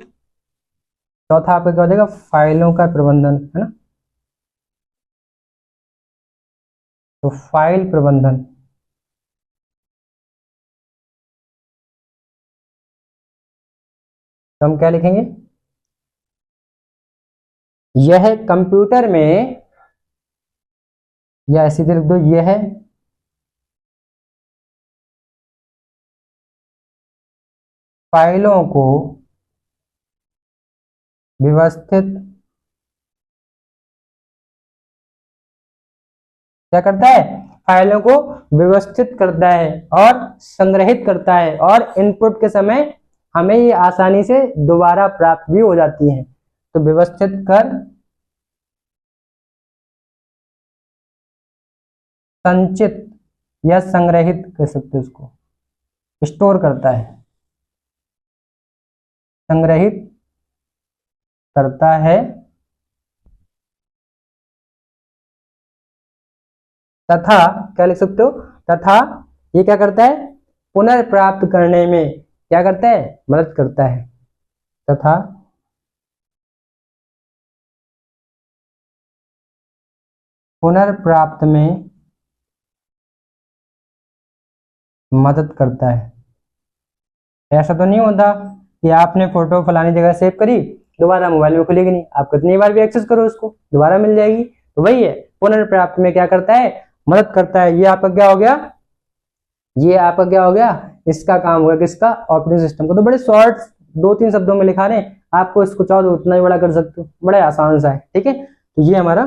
चौथा आपका क्या हो जाएगा, फाइलों का प्रबंधन, है ना। तो फाइल प्रबंधन, तो हम क्या लिखेंगे, यह कंप्यूटर में, या सीधे लिख दो, यह फाइलों को व्यवस्थित क्या करता है, फाइलों को व्यवस्थित करता है और संग्रहित करता है, और इनपुट के समय हमें ये आसानी से दोबारा प्राप्त भी हो जाती हैं। तो व्यवस्थित कर, संचित या संग्रहित कर सकते, उसको स्टोर करता है, संग्रहित करता है, तथा क्या लिख सकते हो, तथा ये क्या करता है, पुनर्प्राप्त करने में क्या करता है, मदद करता है, तथा पुनर्प्राप्त में मदद करता है। ऐसा तो नहीं होता कि आपने फोटो फलानी जगह सेव करी, दोबारा मोबाइल में खुलेगी नहीं, आप कितनी बार भी एक्सेस करो उसको दोबारा मिल जाएगी। तो वही है, पुनर्प्राप्त में क्या करता है, मदद करता है। ये आपका क्या हो गया, ये आपका क्या हो गया, इसका काम होगा, किसका, ऑपरेटिंग सिस्टम का। तो बड़े शॉर्ट 2-3 शब्दों में लिखा रहे, आपको इसको चाहो तो उतना ही बड़ा कर सकते हो, बड़ा आसान सा है। ठीक है, तो ये हमारा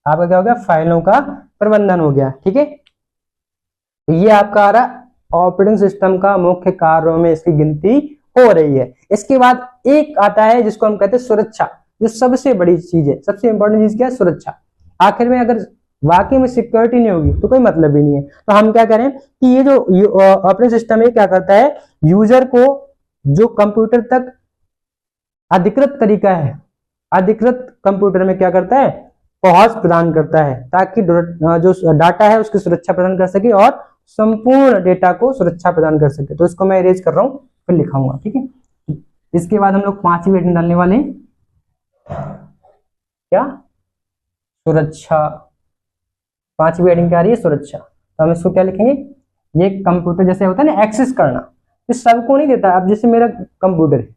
आपका क्या हो गया, फाइलों का प्रबंधन हो गया। ठीक है, तो ये आपका आ रहा ऑपरेटिंग सिस्टम का मुख्य कार्यों में इसकी गिनती हो रही है। इसके बाद एक आता है जिसको हम कहते हैं सुरक्षा, जो सबसे बड़ी चीज है, सबसे इंपॉर्टेंट चीज क्या है, सुरक्षा। आखिर में अगर वाकई में सिक्योरिटी नहीं होगी तो कोई मतलब ही नहीं है। तो हम क्या करें कि ये जो ऑपरेटिंग सिस्टम है क्या करता है, यूजर को जो कंप्यूटर तक अधिकृत तरीका है, अधिकृत कंप्यूटर में क्या करता है, पहुंच प्रदान करता है, ताकि जो डाटा है उसकी सुरक्षा प्रदान कर सके और संपूर्ण डेटा को सुरक्षा प्रदान कर सके। तो इसको मैं इरेज कर रहा हूं, फिर लिखाऊंगा। ठीक है, इसके बाद हम लोग 5वीं हेडिंग डालने वाले हैं, क्या, सुरक्षा। 5वीं हेडिंग क्या आ रही है, सुरक्षा। तो हम इसको क्या लिखेंगे, ये कंप्यूटर जैसे होता है ना एक्सेस करना, ये सबको नहीं देता। अब जैसे मेरा कंप्यूटर है,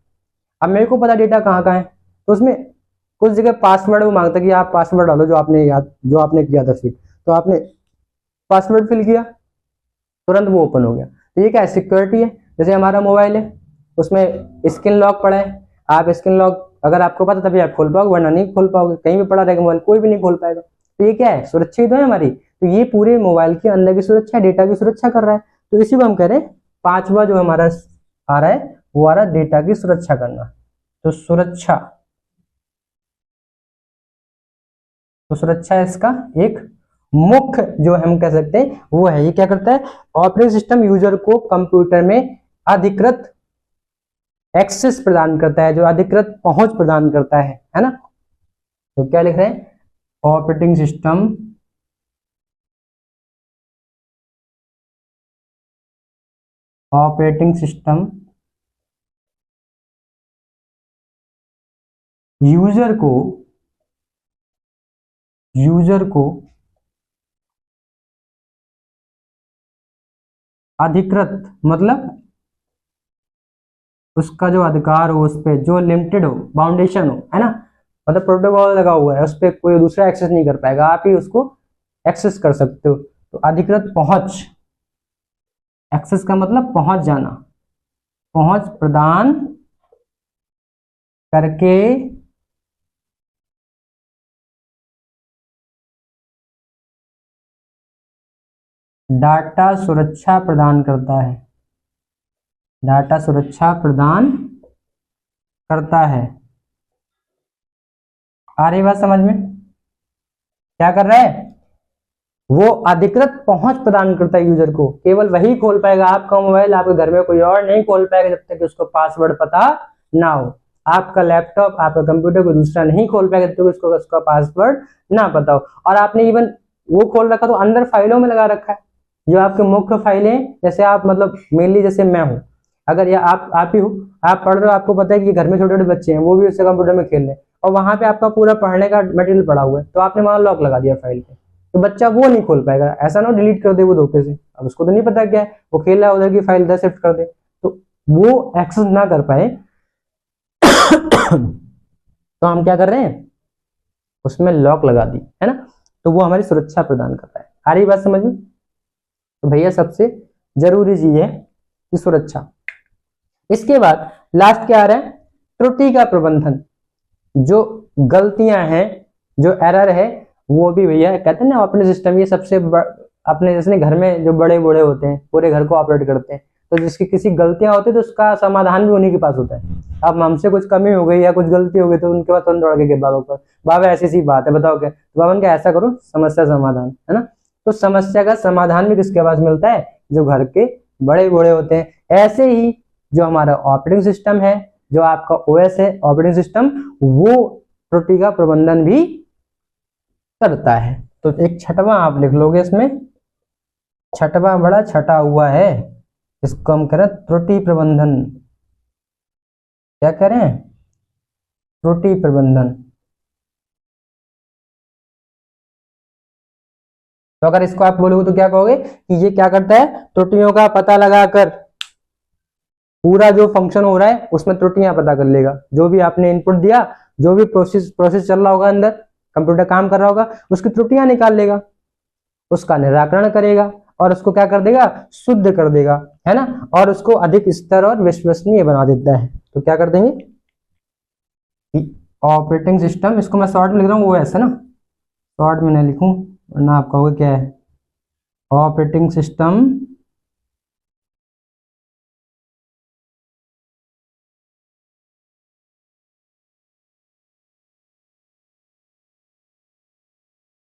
अब मेरे को पता डेटा कहाँ कहाँ है, तो उसमें कुछ जगह पासवर्ड वो मांगता है कि आप पासवर्ड डालो जो आपने किया था फिर, तो आपने पासवर्ड फिल किया, तुरंत वो ओपन हो गया। तो ये क्या है, सिक्योरिटी है। जैसे हमारा मोबाइल है, उसमें स्क्रीन लॉक पड़ा है, आप स्क्रीन लॉक अगर आपको पता तभी आप खोल पाओगे, वरना नहीं खोल पाओगे, कहीं भी पड़ा रहेगा मोबाइल कोई भी नहीं खोल पाएगा। तो ये क्या है, सुरक्षित है हमारी। तो ये पूरे मोबाइल के अंदर की सुरक्षा, डेटा की सुरक्षा कर रहा है। तो इसी को हम कह रहे हैं पांचवा जो हमारा आ रहा है वो आ रहा है डेटा की सुरक्षा करना। तो सुरक्षा, तो सुरक्षा इसका एक मुख्य जो हम कह सकते हैं वो है। ये क्या करता है, ऑपरेटिंग सिस्टम यूजर को कंप्यूटर में अधिकृत एक्सेस प्रदान करता है, जो अधिकृत पहुंच प्रदान करता है ना। तो क्या लिख रहे हैं, operating system operating system user को अधिकृत मतलब उसका जो अधिकार हो, उस पर जो लिमिटेड हो, बाउंडेशन हो, है ना, मतलब प्रोटोकॉल लगा हुआ है, उस पर कोई दूसरा एक्सेस नहीं कर पाएगा, आप ही उसको एक्सेस कर सकते हो। तो अधिकृत पहुंच, एक्सेस का मतलब पहुंच जाना, पहुंच प्रदान करके डाटा सुरक्षा प्रदान करता है, डाटा सुरक्षा प्रदान करता है। आ रही बात समझ में, क्या कर रहा है, वो अधिकृत पहुंच प्रदान करता है यूजर को, केवल वही खोल पाएगा आपका मोबाइल, आपके घर में कोई और नहीं खोल पाएगा जब तक कि उसको पासवर्ड पता ना हो। आपका लैपटॉप, आपका कंप्यूटर कोई दूसरा नहीं खोल पाएगा जब तक उसको उसका पासवर्ड ना पता हो। और आपने इवन वो खोल रखा तो अंदर फाइलों में लगा रखा है, जो आपके मुख्य फाइलें, जैसे आप मतलब मेनली जैसे मैं हूँ, अगर या आप ही हो, आप पढ़ रहे हो, आपको पता है कि घर में छोटे छोटे बच्चे हैं वो भी उससे कंप्यूटर में खेल रहे हैं, और वहां पे आपका पूरा पढ़ने का मटेरियल पड़ा हुआ है, तो आपने वहां लॉक लगा दिया फाइल पे, तो बच्चा वो नहीं खोल पाएगा। ऐसा ना डिलीट कर दे वो धोखे से, अब उसको तो नहीं पता क्या है, वो खेल रहा है, उधर की फाइल इधर शिफ्ट कर दे, तो वो एक्सेस ना कर पाए। तो हम क्या कर रहे हैं, उसमें लॉक लगा दी, है ना। तो वो हमारी सुरक्षा प्रदान करता है। आ रही बात समझ में। तो भैया सबसे जरूरी चीज है कि सुरक्षा। इसके बाद लास्ट क्या आ रहा है, त्रुटि का प्रबंधन। जो गलतियां हैं, जो एरर है, वो भी भैया कहते हैं ना अपने सिस्टम, ये सबसे अपने जैसे घर में जो बड़े बूढ़े होते हैं पूरे घर को ऑपरेट करते हैं, तो जिसकी किसी गलतियां होती है तो उसका समाधान भी उन्हीं के पास होता है। अब हमसे कुछ कमी हो गई या कुछ गलती हो गई तो उनके पास तुरंत दौड़ के बाबा पर, बाबा ऐसी सी बात है बताओ क्या, तो बाबा क्या ऐसा करो, समस्या समाधान, है ना। तो समस्या का समाधान भी किसके पास मिलता है, जो घर के बड़े बूढ़े होते हैं। ऐसे ही जो हमारा ऑपरेटिंग सिस्टम है, जो आपका ओएस है ऑपरेटिंग सिस्टम, वो त्रुटि का प्रबंधन भी करता है। तो एक छठवां आप लिख लोगे इसमें, छठवां बड़ा छटा हुआ है, इसको हम करें त्रुटि प्रबंधन। क्या करें, त्रुटि प्रबंधन। तो अगर इसको आप बोलोगे तो क्या कहोगे कि ये क्या करता है, त्रुटियों का पता लगाकर पूरा जो फंक्शन हो रहा है उसमें त्रुटियां पता कर लेगा। जो भी आपने इनपुट दिया, जो भी प्रोसेस प्रोसेस चल रहा होगा अंदर, कंप्यूटर काम कर रहा होगा, उसकी त्रुटियां निकाल लेगा, उसका निराकरण करेगा और उसको क्या कर देगा, शुद्ध कर देगा, है ना, और उसको अधिक स्तर और विश्वसनीय बना देता है। तो क्या कर देंगे, ऑपरेटिंग सिस्टम, इसको मैं शॉर्ट में लिख रहा हूँ, वो ऐसा ना, शॉर्ट में नहीं लिखूं वरना आप कहोगे क्या है, ऑपरेटिंग सिस्टम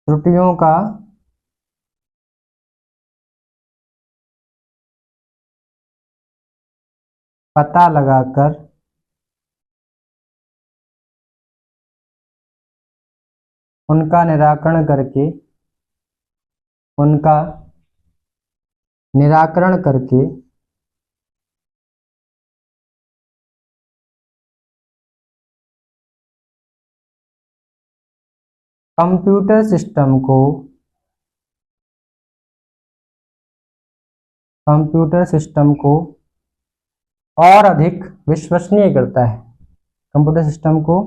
त्रुटियों का पता लगाकर उनका निराकरण करके, उनका निराकरण करके कंप्यूटर सिस्टम को, कंप्यूटर सिस्टम को और अधिक विश्वसनीय करता है, कंप्यूटर सिस्टम को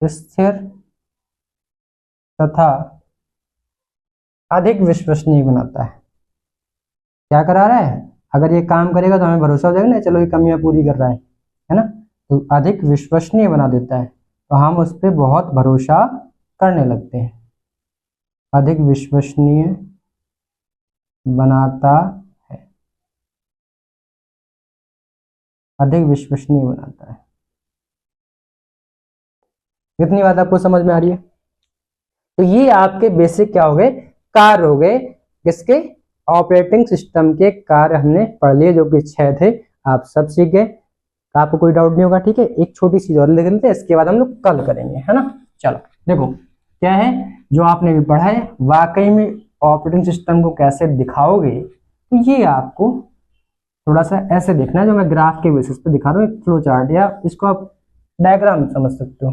स्थिर तथा अधिक विश्वसनीय बनाता है। क्या करा रहा है, अगर ये काम करेगा तो हमें भरोसा हो जाएगा ना, चलो ये कमियां पूरी कर रहा है ना। तो अधिक विश्वसनीय बना देता है, तो हम उस पर बहुत भरोसा करने लगते हैं। अधिक विश्वसनीय बनाता है, अधिक विश्वसनीय बनाता है। कितनी बात आपको समझ में आ रही है? तो ये आपके बेसिक क्या हो गए, कार्य हो गए, किसके, ऑपरेटिंग सिस्टम के कार्य हमने पढ़ लिए, जो कि 6 थे, आप सब सीख गए। आपको कोई डाउट नहीं होगा, ठीक है। एक छोटी सी और लिख लेते हैं, इसके बाद हम लोग कल करेंगे, है ना। चलो देखो क्या है जो आपने भी पढ़ा है, वाकई में ऑपरेटिंग सिस्टम को कैसे दिखाओगे, तो ये आपको थोड़ा सा ऐसे देखना है, जो मैं ग्राफ के बेसिस पे दिखा रहा हूँ, एक फ्लो चार्ट, या इसको आप डायग्राम समझ सकते हो,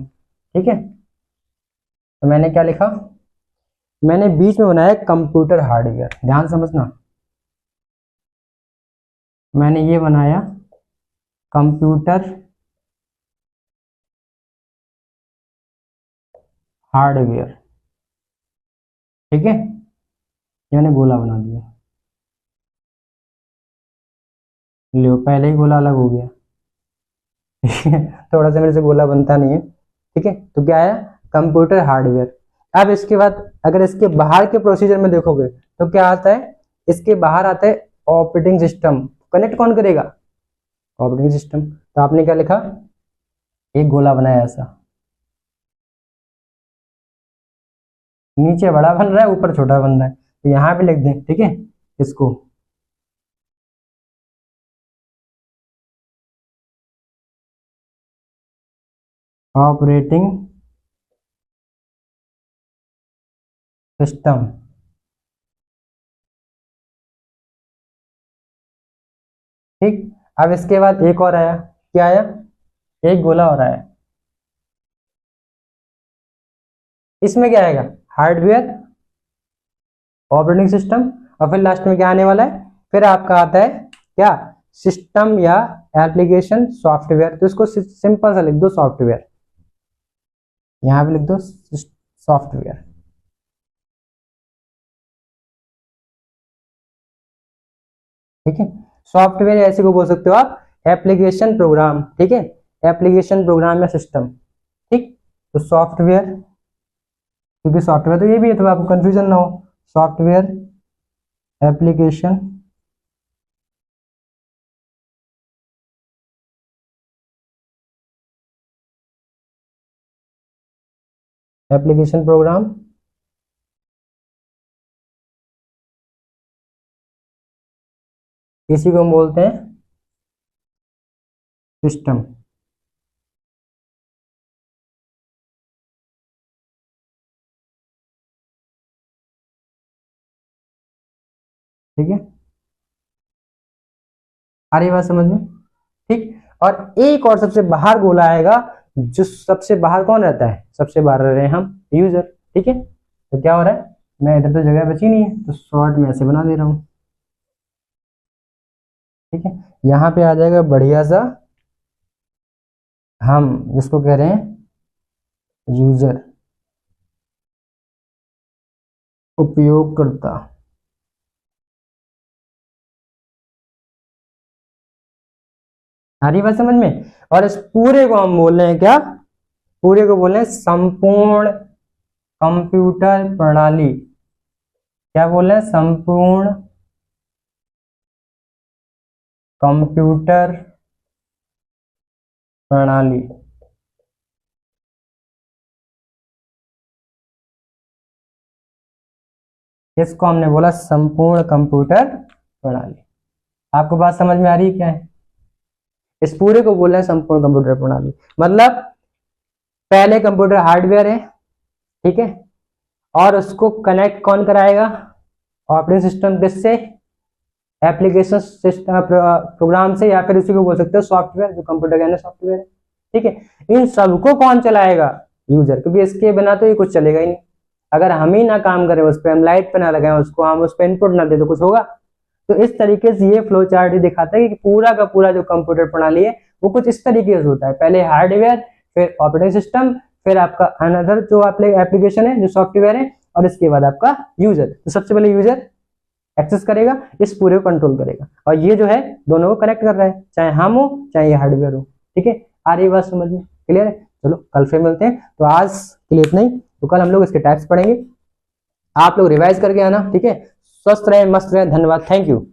ठीक है। तो मैंने क्या लिखा, मैंने बीच में बनाया कंप्यूटर हार्डवेयर, ध्यान समझना। मैंने ये बनाया कंप्यूटर हार्डवेयर, ठीक है। ये मैंने गोला बना दिया, लो पहले ही गोला अलग हो गया। थोड़ा सा मेरे से गोला बनता नहीं है, ठीक है। तो क्या आया, कंप्यूटर हार्डवेयर। अब इसके बाद अगर इसके बाहर के प्रोसीजर में देखोगे तो क्या आता है, इसके बाहर आता है ऑपरेटिंग सिस्टम। कनेक्ट कौन करेगा, ऑपरेटिंग सिस्टम। तो आपने क्या लिखा, एक गोला बनाया ऐसा, नीचे बड़ा बन रहा है ऊपर छोटा बन रहा है, तो यहां पे लिख दें, ठीक है, इसको ऑपरेटिंग सिस्टम, ठीक। अब इसके बाद एक और आया, क्या आया, एक गोला और आया। इसमें क्या आएगा, हार्डवेयर, ऑपरेटिंग सिस्टम, और फिर लास्ट में क्या आने वाला है, फिर आपका आता है क्या, सिस्टम या एप्लीकेशन सॉफ्टवेयर। तो इसको सिंपल सा लिख दो सॉफ्टवेयर, यहां पे लिख दो सॉफ्टवेयर, ठीक है। सॉफ्टवेयर ऐसे को बोल सकते हो आप एप्लीकेशन प्रोग्राम, ठीक है, एप्लीकेशन प्रोग्राम या सिस्टम, ठीक। तो सॉफ्टवेयर, क्योंकि सॉफ्टवेयर तो ये भी है, तो आपको कंफ्यूजन ना हो, सॉफ्टवेयर एप्लीकेशन एप्लीकेशन प्रोग्राम, इसी को हम बोलते हैं सिस्टम, ठीक है। आ रही बात समझ में, ठीक। और एक और सबसे बाहर गोला आएगा, जो सबसे बाहर कौन रहता है, सबसे बाहर रह रहे हैं हम, यूजर, ठीक है। तो क्या हो रहा है, मैं इधर तो जगह बची नहीं है, तो शॉर्ट में ऐसे बना दे रहा हूँ, ठीक है। यहाँ पे आ जाएगा बढ़िया सा, हम जिसको कह रहे हैं यूजर, उपयोगकर्ता। आ रही बात समझ में। और इस पूरे को हम बोल रहे हैं क्या, पूरे को बोल रहे हैं संपूर्ण कंप्यूटर प्रणाली। क्या बोल रहे हैं, संपूर्ण कंप्यूटर प्रणाली। इसको हमने बोला संपूर्ण कंप्यूटर प्रणाली। आपको बात समझ में आ रही है क्या है, इस पूरे को बोल रहे हैं संपूर्ण कंप्यूटर प्रणाली। मतलब पहले कंप्यूटर हार्डवेयर है, ठीक है, और उसको कनेक्ट कौन कराएगा, ऑपरेटिंग सिस्टम, किससे, एप्लीकेशन सिस्टम प्रोग्राम से, या फिर उसी को बोल सकते हो सॉफ्टवेयर, जो कंप्यूटर का सॉफ्टवेयर है, ठीक है। इन सबको कौन चलाएगा, यूजर, क्योंकि इसके बिना तो ये कुछ चलेगा ही नहीं। अगर हम ही ना काम करें उस पर, हम लाइट पे ना लगाएं उसको, हम उस पर इनपुट ना दे तो कुछ होगा। तो इस तरीके से ये फ्लो चार्ट ही दिखाता है कि पूरा का पूरा जो कंप्यूटर प्रणाली है वो कुछ इस तरीके से होता है, पहले हार्डवेयर, फिर ऑपरेटिंग सिस्टम, फिर आपका अनदर जो आप एप्लीकेशन है जो सॉफ्टवेयर है, और इसके बाद आपका यूजर। तो सबसे पहले यूजर, एक्सेस करेगा, इस पूरे को कंट्रोल करेगा, और ये जो है दोनों को कनेक्ट कर रहा है, चाहे हम हो चाहे ये हार्डवेयर हो। ठीक है, आ रही बात समझ में? क्लियर है? चलो कल फिर मिलते हैं। तो आज के लिए इतना ही, तो कल हम लोग इसके टाइप्स पढ़ेंगे। आप लोग रिवाइज करके आना। ठीक है, स्वस्थ रहे, मस्त रहे, धन्यवाद, थैंक यू।